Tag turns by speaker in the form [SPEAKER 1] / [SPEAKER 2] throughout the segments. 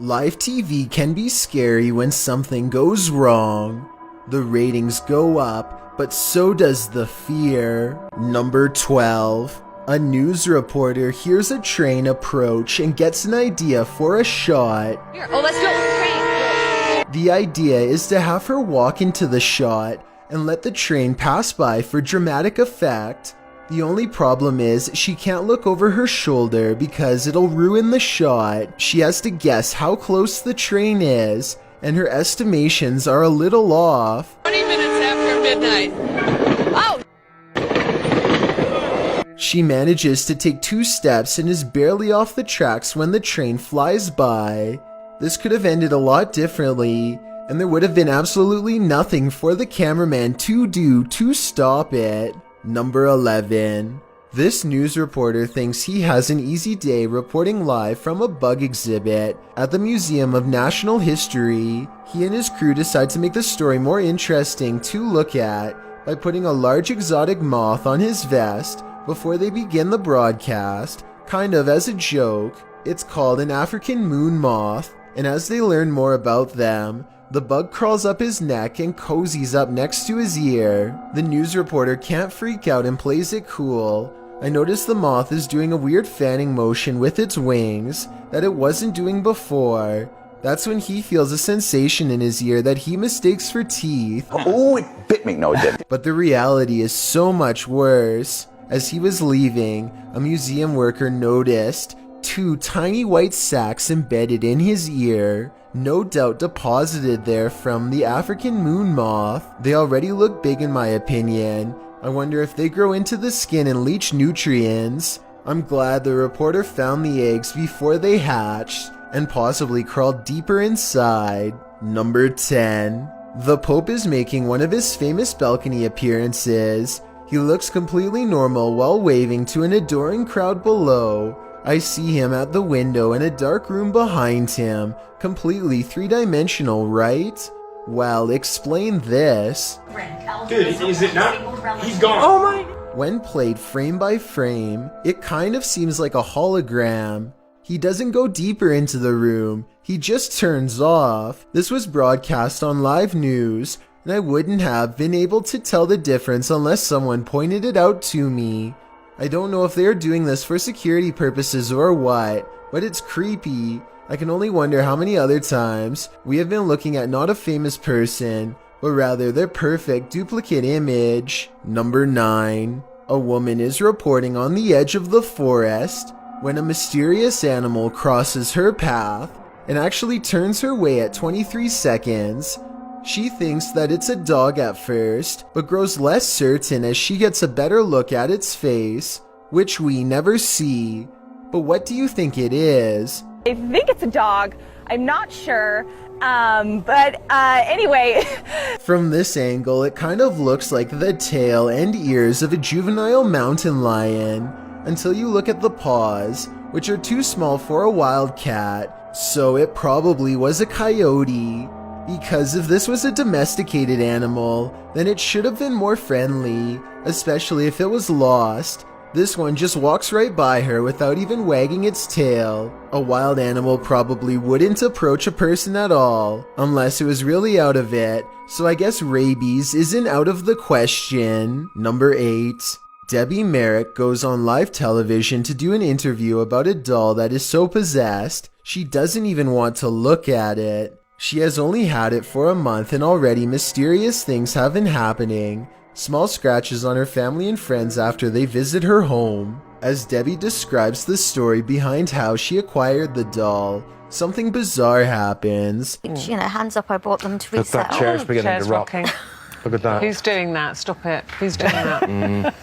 [SPEAKER 1] Live TV can be scary when something goes wrong. The ratings go up, but so does the fear. Number 12. A news reporter hears a train approach and gets an idea for a shot.
[SPEAKER 2] Here, let's do it with the train.
[SPEAKER 1] The idea is to have her walk into the shot and let the train pass by for dramatic effect. The only problem is she can't look over her shoulder because it'll ruin the shot. She has to guess how close the train is, and her estimations are a little off.
[SPEAKER 2] 20 minutes after midnight. Oh!
[SPEAKER 1] She manages to take 2 steps and is barely off the tracks when the train flies by. This could have ended a lot differently, and there would have been absolutely nothing for the cameraman to do to stop it. Number 11. This news reporter thinks he has an easy day reporting live from a bug exhibit at the Museum of National History. He and his crew decide to make the story more interesting to look at by putting a large exotic moth on his vest before they begin the broadcast, kind of as a joke. It's called an African moon moth, and as they learn more about them, the bug crawls up his neck and cozies up next to his ear. The news reporter can't freak out and plays it cool. I noticed the moth is doing a weird fanning motion with its wings that it wasn't doing before. That's when he feels a sensation in his ear that he mistakes for teeth.
[SPEAKER 3] Oh, it bit me. No, it didn't.
[SPEAKER 1] But the reality is so much worse. As he was leaving, a museum worker noticed 2 tiny white sacs embedded in his ear, no doubt deposited there from the African moon moth. They already look big in my opinion. I wonder if they grow into the skin and leach nutrients. I'm glad the reporter found the eggs before they hatched and possibly crawled deeper inside. Number 10. The Pope is making one of his famous balcony appearances. He looks completely normal while waving to an adoring crowd below. I see him at the window in a dark room behind him, completely 3-dimensional, right? Well, explain this.
[SPEAKER 4] Dude, is it not? He's gone.
[SPEAKER 2] Oh my...
[SPEAKER 1] When played frame by frame, it kind of seems like a hologram. He doesn't go deeper into the room, he just turns off. This was broadcast on live news, and I wouldn't have been able to tell the difference unless someone pointed it out to me. I don't know if they are doing this for security purposes or what, but it's creepy. I can only wonder how many other times we have been looking at not a famous person, but rather their perfect duplicate image. Number 9. A woman is reporting on the edge of the forest when a mysterious animal crosses her path and actually turns her way at 23 seconds. She thinks that it's a dog at first, but grows less certain as she gets a better look at its face, which we never see. But what do you think it is?
[SPEAKER 5] I think it's a dog. I'm not sure. Anyway.
[SPEAKER 1] From this angle, it kind of looks like the tail and ears of a juvenile mountain lion, until you look at the paws, which are too small for a wild cat, so it probably was a coyote. Because if this was a domesticated animal, then it should have been more friendly, especially if it was lost. This one just walks right by her without even wagging its tail. A wild animal probably wouldn't approach a person at all, unless it was really out of it, so I guess rabies isn't out of the question. Number 8. Debbie Merrick goes on live television to do an interview about a doll that is so possessed, she doesn't even want to look at it. She has only had it for a month and already mysterious things have been happening. Small scratches on her family and friends after they visit her home. As Debbie describes the story behind how she acquired the doll, something bizarre happens.
[SPEAKER 6] You know, hands up, I bought them to resell.
[SPEAKER 7] That chair's beginning
[SPEAKER 2] Chair's
[SPEAKER 7] to rock.
[SPEAKER 2] rocking.
[SPEAKER 7] Look at that.
[SPEAKER 2] Who's doing that? Stop it. Who's doing that?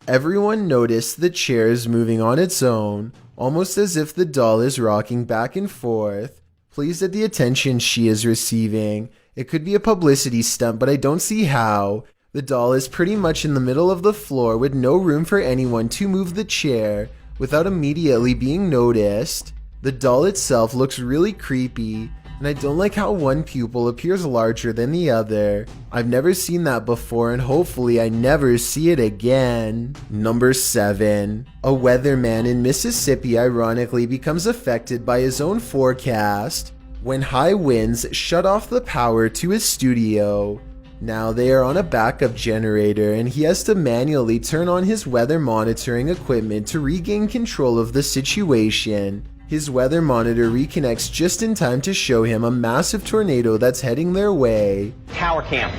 [SPEAKER 1] Everyone noticed the chair is moving on its own, almost as if the doll is rocking back and forth. Pleased at the attention she is receiving. It could be a publicity stunt, but I don't see how. The doll is pretty much in the middle of the floor with no room for anyone to move the chair without immediately being noticed. The doll itself looks really creepy, and I don't like how one pupil appears larger than the other. I've never seen that before, and hopefully I never see it again. Number 7. A weatherman in Mississippi ironically becomes affected by his own forecast when high winds shut off the power to his studio. Now they are on a backup generator and he has to manually turn on his weather monitoring equipment to regain control of the situation. His weather monitor reconnects just in time to show him a massive tornado that's heading their way.
[SPEAKER 7] Tower cam.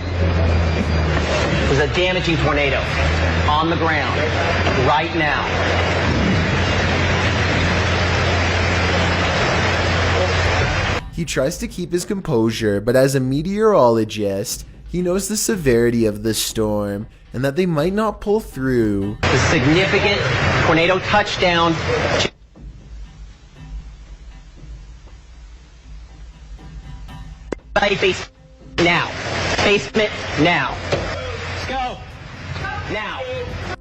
[SPEAKER 7] There's a damaging tornado on the ground right now.
[SPEAKER 1] He tries to keep his composure, but as a meteorologist, he knows the severity of the storm and that they might not pull through.
[SPEAKER 7] The significant tornado touchdown. Basement now. Basement now. Let's go. Now.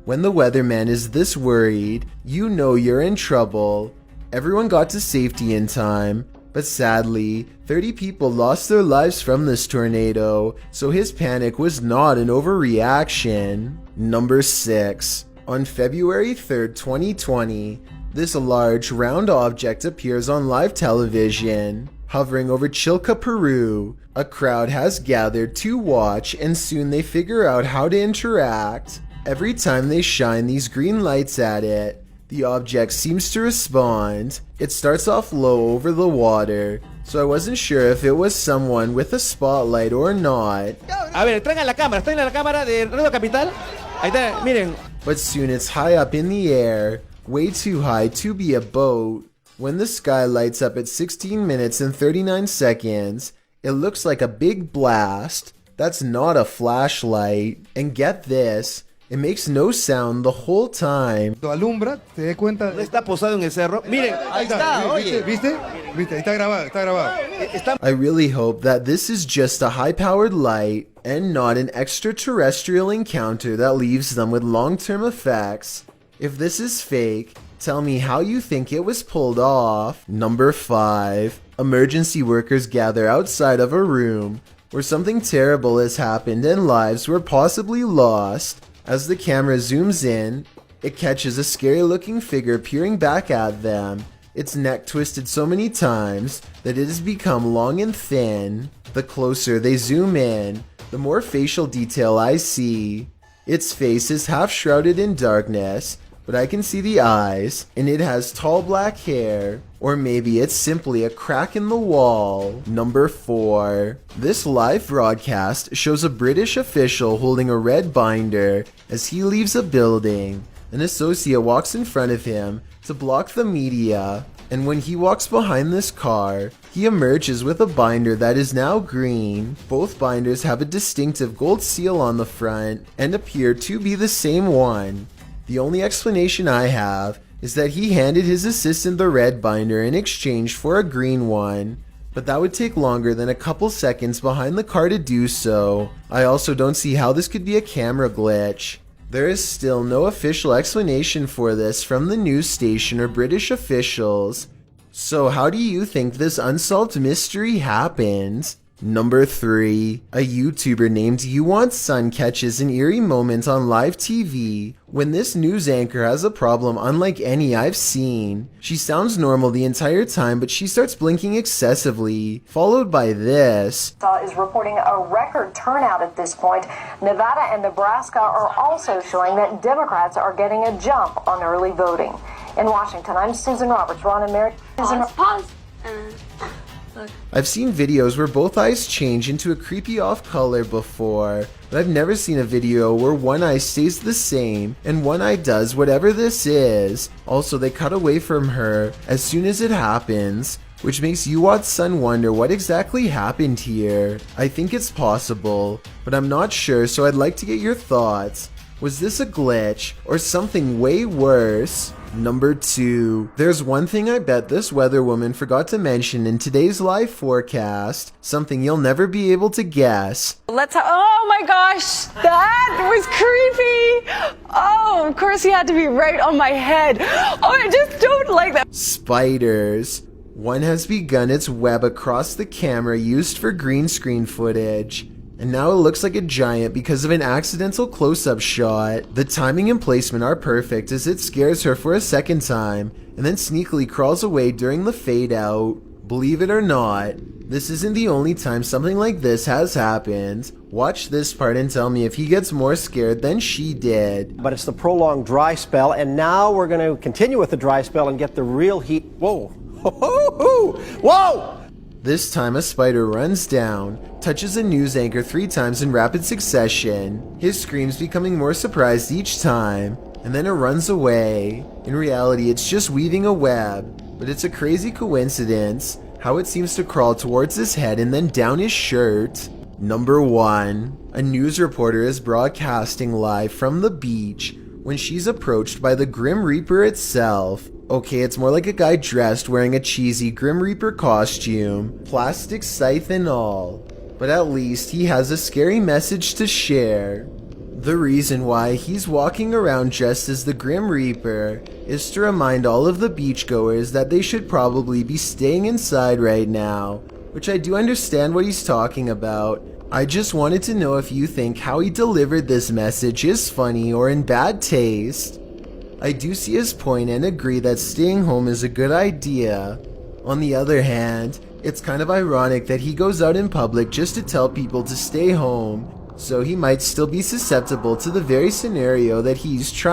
[SPEAKER 1] When the weatherman is this worried, you know you're in trouble. Everyone got to safety in time, but sadly, 30 people lost their lives from this tornado, so his panic was not an overreaction. Number 6. On February 3rd, 2020, this large round object appears on live television. Hovering over Chilca, Peru, a crowd has gathered to watch, and soon they figure out how to interact. Every time they shine these green lights at it, the object seems to respond. It starts off low over the water, so I wasn't sure if it was someone with a spotlight or not.
[SPEAKER 8] A ver, traigan la cámara de Radio Capital. Ahí está, miren.
[SPEAKER 1] But soon it's high up in the air, way too high to be a boat. When the sky lights up at 16 minutes and 39 seconds, it looks like a big blast. That's not a flashlight. And get this, it makes no sound the whole time.
[SPEAKER 9] Alumbra, te des cuenta.
[SPEAKER 8] No está posado en el cerro. Miren, ahí está, oye.
[SPEAKER 9] ¿Viste? Está grabado, está grabado.
[SPEAKER 1] I really hope that this is just a high-powered light and not an extraterrestrial encounter that leaves them with long-term effects. If this is fake, tell me how you think it was pulled off. Number 5. Emergency workers gather outside of a room where something terrible has happened and lives were possibly lost. As the camera zooms in, it catches a scary-looking figure peering back at them. Its neck twisted so many times that it has become long and thin. The closer they zoom in, the more facial detail I see. Its face is half shrouded in darkness, but I can see the eyes, and it has tall black hair. Or maybe it's simply a crack in the wall. Number 4. This live broadcast shows a British official holding a red binder as he leaves a building. An associate walks in front of him to block the media, and when he walks behind this car, he emerges with a binder that is now green. Both binders have a distinctive gold seal on the front and appear to be the same one. The only explanation I have is that he handed his assistant the red binder in exchange for a green one, but that would take longer than a couple seconds behind the car to do so. I also don't see how this could be a camera glitch. There is still no official explanation for this from the news station or British officials. So how do you think this unsolved mystery happened? Number 3. A YouTuber named You Want Sun catches an eerie moment on live TV when this news anchor has a problem unlike any I've seen. She sounds normal the entire time, but she starts blinking excessively, followed by this.
[SPEAKER 10] Is reporting a record turnout at this point. Nevada and Nebraska are also showing that Democrats are getting a jump on early voting. In Washington, I'm Susan Roberts. Ron and Mary.
[SPEAKER 2] Pause.
[SPEAKER 1] I've seen videos where both eyes change into a creepy off color before, but I've never seen a video where one eye stays the same and one eye does whatever this is. Also, they cut away from her as soon as it happens, which makes Yuwat's son wonder what exactly happened here. I think it's possible, but I'm not sure, so I'd like to get your thoughts. Was this a glitch or something way worse? Number 2. There's one thing I bet this weather woman forgot to mention in today's live forecast, something you'll never be able to guess.
[SPEAKER 5] Oh my gosh, that was creepy. Oh, of course he had to be right on my head. Oh, I just don't like that.
[SPEAKER 1] Spiders. One has begun its web across the camera used for green screen footage, and now it looks like a giant because of an accidental close-up shot. The timing and placement are perfect as it scares her for a second time, and then sneakily crawls away during the fade out. Believe it or not, this isn't the only time something like this has happened. Watch this part and tell me if he gets more scared than she did.
[SPEAKER 11] But it's the prolonged dry spell, and now we're going to continue with the dry spell and get the real heat. Whoa! Whoa!
[SPEAKER 1] This time a spider runs down, touches a news anchor 3 times in rapid succession, his screams becoming more surprised each time, and then it runs away. In reality, it's just weaving a web, but it's a crazy coincidence how it seems to crawl towards his head and then down his shirt. Number 1. A news reporter is broadcasting live from the beach when she's approached by the Grim Reaper itself. Okay, it's more like a guy dressed wearing a cheesy Grim Reaper costume, plastic scythe and all. But at least he has a scary message to share. The reason why he's walking around dressed as the Grim Reaper is to remind all of the beachgoers that they should probably be staying inside right now, which I do understand what he's talking about. I just wanted to know if you think how he delivered this message is funny or in bad taste. I do see his point and agree that staying home is a good idea. On the other hand, it's kind of ironic that he goes out in public just to tell people to stay home, so he might still be susceptible to the very scenario that he's trying